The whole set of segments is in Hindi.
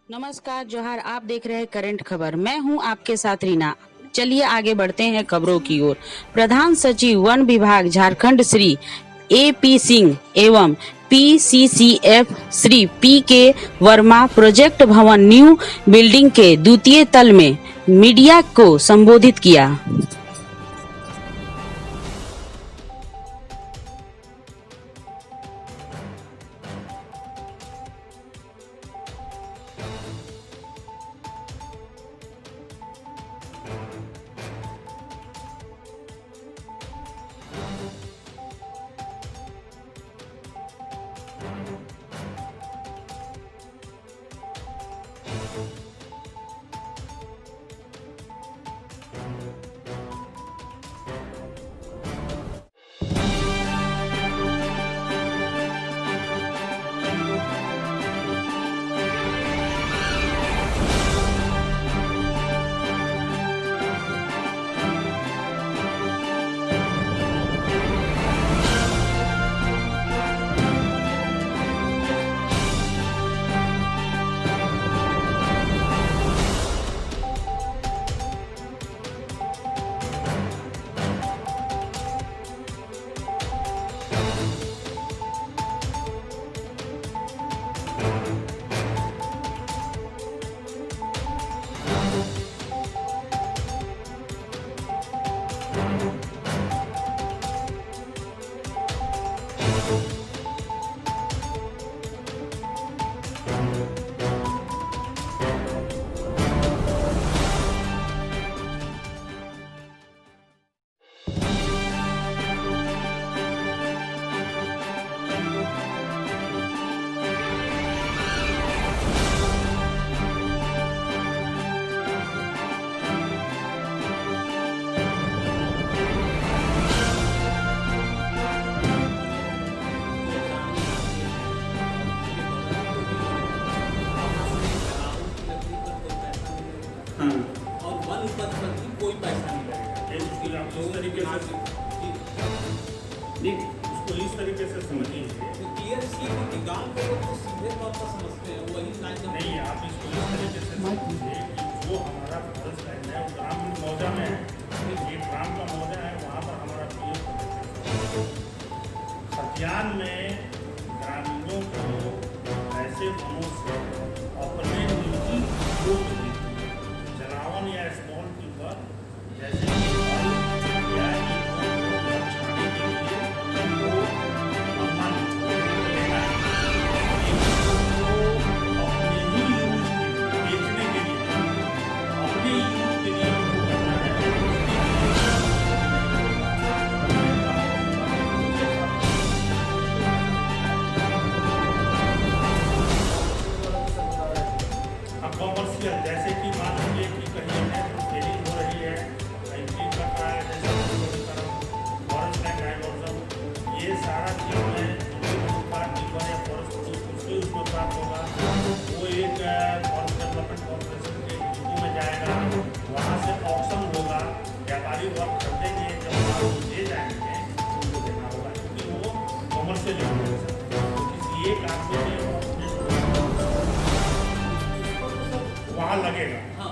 नमस्कार जोहार, आप देख रहे हैं करंट खबर। मैं हूं आपके साथ रीना। चलिए आगे बढ़ते हैं खबरों की ओर। प्रधान सचिव वन विभाग झारखंड श्री AP सिंह एवं PCCF Shri PK Verma project भवन न्यू बिल्डिंग के द्वितीय तल में मीडिया को संबोधित किया। और वन उपज पर भी कोई पैसा नहीं लगेगा। उसको इस तरीके से समझिए क्लियर सी गाँव के लोग तो सीधे तौर पर समझते हैं, वही नहीं, आप इसको इस तरीके से समझिए कि जो हमारा फॉरेस्ट लैंड है वो ग्राम मौजा में है, ये ग्राम का मौजा है, वहाँ पर हमारा खतियान में ग्रामीणों को ऐसे वनों से अपने निजी उपयोग जलावन या स्टॉल की पर जैसे कॉमर्शियल, जैसे कि मान लीजिए कि कहीं ट्रेनिंग हो रही है, कहीं चीज कर रहा है, जैसे फॉरेस्ट लैंड डाइवर्जन, ये सारा चीज में फॉरेस्ट उसको प्राप्त होगा, वो एक फॉरेस्ट डेवलपमेंट कॉर्पोरेशन के डिपो में जाएगा, वहाँ से ऑक्शन होगा, व्यापारी वर्क खरीदेंगे, जब वो ले जाएंगे उनको देना होगा, क्योंकि वो कॉमर्शियल किसी एक आदमी ने वहाँ लगेगा। हाँ,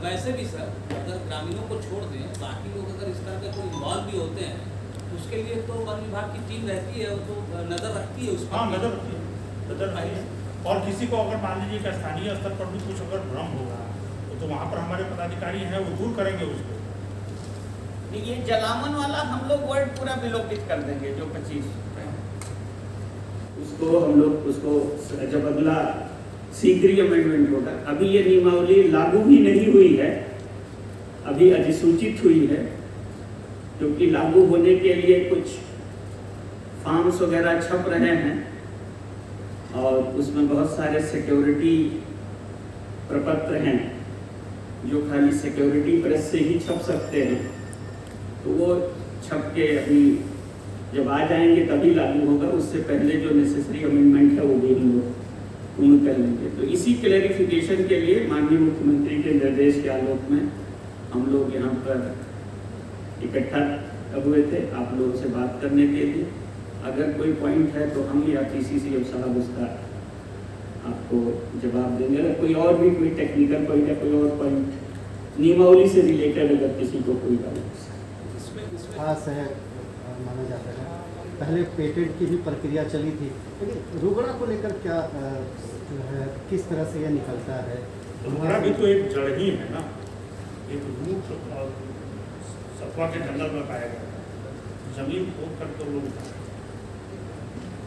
वैसे भी सर अगर ग्रामीणों को छोड़ दें, बाकी लोग अगर इस तरह के कोई इन्वॉल्व भी होते हैं तो उसके लिए तो वन विभाग की टीम रहती है, वो तो नज़र रखती है उस पर। हाँ, नज़र रखती है। और किसी को अगर मान लीजिए कि स्थानीय स्तर पर भी कुछ अगर भ्रम होगा तो वहाँ पर हमारे पदाधिकारी हैं, वो दूर करेंगे उसको। ये जलावन वाला हम लोग वर्ड पूरा विलोपित कर देंगे, जो 25 उसको हम लोग उसको जब अगला शीघ्र ही अमेंडमेंट होगा। अभी ये नियमावली लागू भी नहीं हुई है, अभी अधिसूचित हुई है, क्योंकि लागू होने के लिए कुछ फॉर्म्स वगैरह छप रहे हैं और उसमें बहुत सारे सिक्योरिटी प्रपत्र हैं जो खाली सिक्योरिटी प्रेस से ही छप सकते हैं, तो वो छप के अभी जब आ जाएंगे तभी लागू होगा। उससे पहले जो नेसेसरी अमेंडमेंट है वो भी हम लोग पूर्ण कर लेंगे। तो इसी क्लैरिफिकेशन के लिए माननीय मुख्यमंत्री के निर्देश के आलोक में हम लोग यहाँ पर इकट्ठा हुए थे आप लोगों से बात करने के लिए। अगर कोई पॉइंट है तो हम या PCCF साहब उसका आपको जवाब देंगे। अगर कोई और भी कोई टेक्निकल पॉइंट या कोई और पॉइंट नियमावली से रिलेटेड अगर किसी को कोई डाउट खास है माना जाता है। पहले पेटेंट की भी प्रक्रिया चली थी, लेकिन रुगड़ा को लेकर क्या जो है किस तरह से यह निकलता है? रुगड़ा भी तो एक जड़ ही है ना, एक रूट सतवा के जंगल में पाया गया था, जमीन खोद कर तो लोग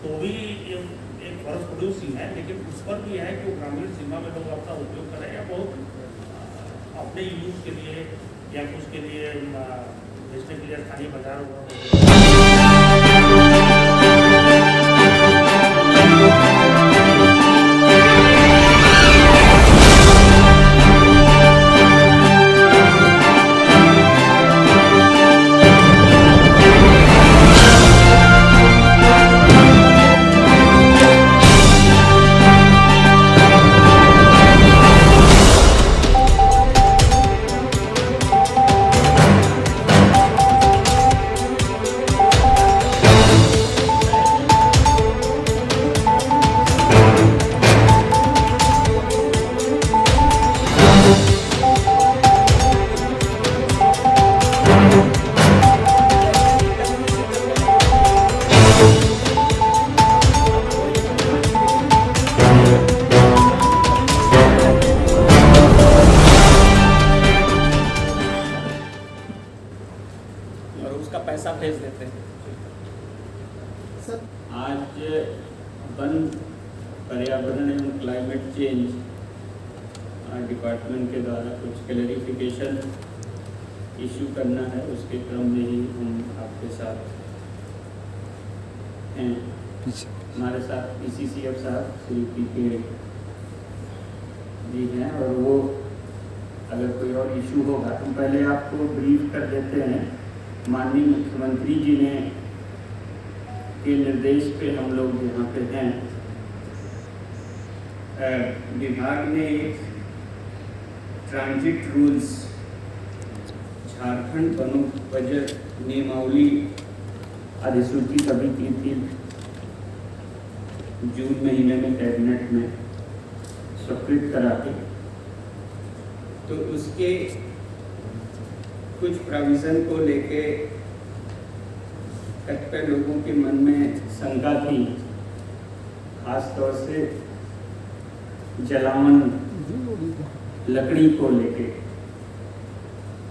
तो भी एक फर्क प्रोड्यूस ही है, लेकिन उस पर भी है कि वो ग्रामीण सीमा में लोग अपना उपयोग करें या बहुत अपने यूज के लिए या कुछ के लिए बेचने के लिए स्थानीय बाजार और उसका पैसा भेज देते हैं। सर आज वन पर्यावरण एवं क्लाइमेट चेंज डिपार्टमेंट के द्वारा कुछ क्लैरिफिकेशन इशू करना है, उसके क्रम में ही हम आपके साथ हैं। हमारे साथ PCCF साहब श्री PK जी हैं, और वो अगर कोई और इशू होगा तो पहले आपको ब्रीफ कर देते हैं। माननीय मुख्यमंत्री जी ने के निर्देश पे हम लोग यहाँ पे हैं। विभाग ने एक ट्रांजिट रूल्स झारखंड वनोपज नियमावली अधिसूचित अभी की थी जून महीने में कैबिनेट में स्वीकृत करा के, तो उसके कुछ प्रोविज़न को लेके कतिपय लोगों के मन में शंका थी, खास तौर से जलावन लकड़ी को लेके।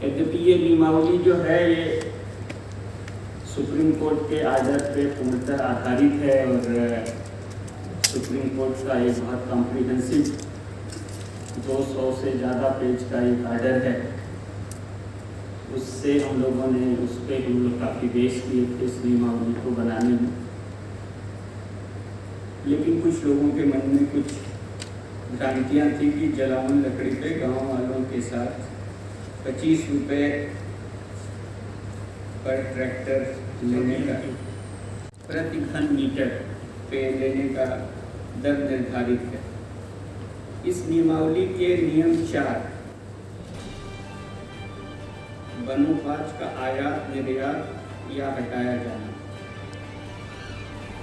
यद्यपि ये नियमावली जो है ये सुप्रीम कोर्ट के आर्डर पे पूर्णतः आधारित है, और सुप्रीम कोर्ट का एक बहुत कॉम्प्रिहेंसिव 200 से ज़्यादा पेज का एक आर्डर है। उससे हम लोगों ने उस पर हम लोग काफ़ी बेस किए थे इस नियमावली को बनाने में, लेकिन कुछ लोगों के मन में कुछ भ्रांतियाँ थी कि जलावन लकड़ी पे गांव वालों के साथ 25 रुपये पर ट्रैक्टर लेने का, प्रति घन मीटर पे लेने का दर निर्धारित है। इस नियमावली के नियम 4 वनोपज का आयात निर्यात या हटाया जाना।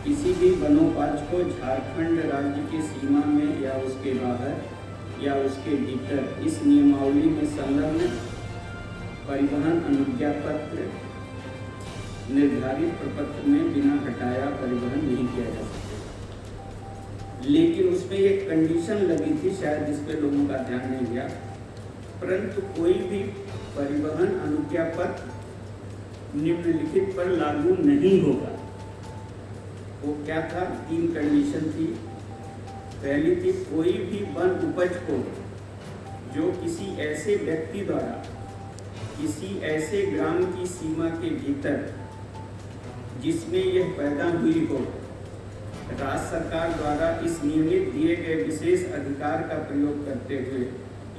किसी भी वनोपज को झारखंड राज्य की सीमा में या उसके बाहर या उसके भीतर इस नियमावली में संलग्न परिवहन अनुज्ञा पत्र निर्धारित प्रपत्र में बिना हटाया परिवहन नहीं किया जा सकता। लेकिन उसमें एक कंडीशन लगी थी, शायद इस पे लोगों का ध्यान नहीं गया, परंतु कोई भी परिवहन अनुज्ञा पत्र निम्नलिखित पर लागू नहीं होगा। वो क्या था? 3 कंडीशन थी। पहली थी, कोई भी वन उपज को जो किसी ऐसे व्यक्ति द्वारा किसी ऐसे ग्राम की सीमा के भीतर जिसमें यह पैदा हुई हो, राज्य सरकार द्वारा इस नियमित दिए गए विशेष अधिकार का प्रयोग करते हुए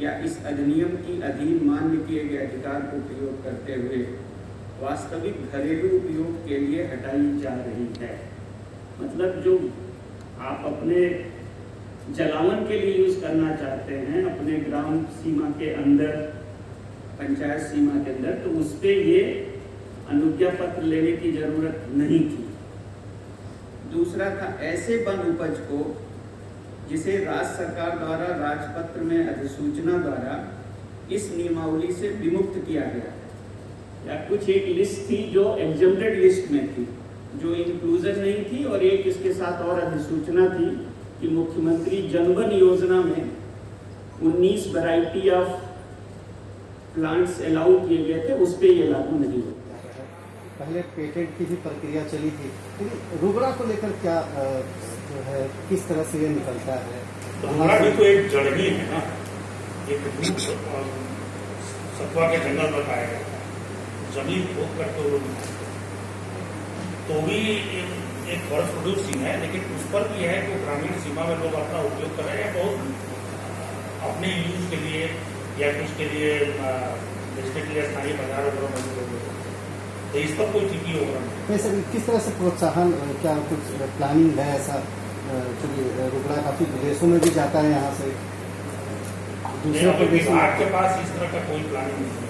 या इस अधिनियम की अधीन मान्य किए गए अधिकार को प्रयोग करते हुए वास्तविक घरेलू उपयोग के लिए हटाई जा रही है। मतलब जो आप अपने जलावन के लिए यूज करना चाहते हैं अपने ग्राम सीमा के अंदर, पंचायत सीमा के अंदर, तो उस पर ये अनुज्ञा पत्र लेने की जरूरत नहीं थी। दूसरा था, ऐसे वन उपज को जिसे राज्य सरकार द्वारा राजपत्र में अधिसूचना द्वारा इस नियमावली से विमुक्त किया गया है। या कुछ एक लिस्ट थी जो एग्जम्प्टेड लिस्ट में थी, जो इंक्लूजन नहीं थी, और एक इसके साथ और अधिसूचना थी कि मुख्यमंत्री जनवन योजना में 19 वैरायटी ऑफ प्लांट्स अलाउ किए गए थे, उस पर ये लागू नहीं होता। पहले पेटेंट की भी प्रक्रिया चली थी, लेकिन रुगड़ा को लेकर क्या जो है किस तरह से ये निकलता है? रुगड़ा भी तो एक जड़ ही है ना, एक रूट सतवा के जंगल में पाया गया था, जमीन खोद करके लोग तो भी एक फॉरेस्ट प्रोड्यूसिंग है, लेकिन उस पर भी है कि ग्रामीण सीमा में लोग अपना उपयोग कर रहे हैं, बहुत अपने यूज के लिए या कुछ के लिए बेचने के लिए स्थानीय बाजार वगैरह मौजूद होंगे, तो इस पर कोई ठीक ही होगा नहीं। वैसे किस तरह से प्रोत्साहन, क्या कुछ प्लानिंग है ऐसा? क्योंकि रुगड़ा काफी विदेशों में भी जाता है, यहाँ से दूसरे प्रदेशों में। विभाग के पास इस तरह का कोई प्लानिंग नहीं है।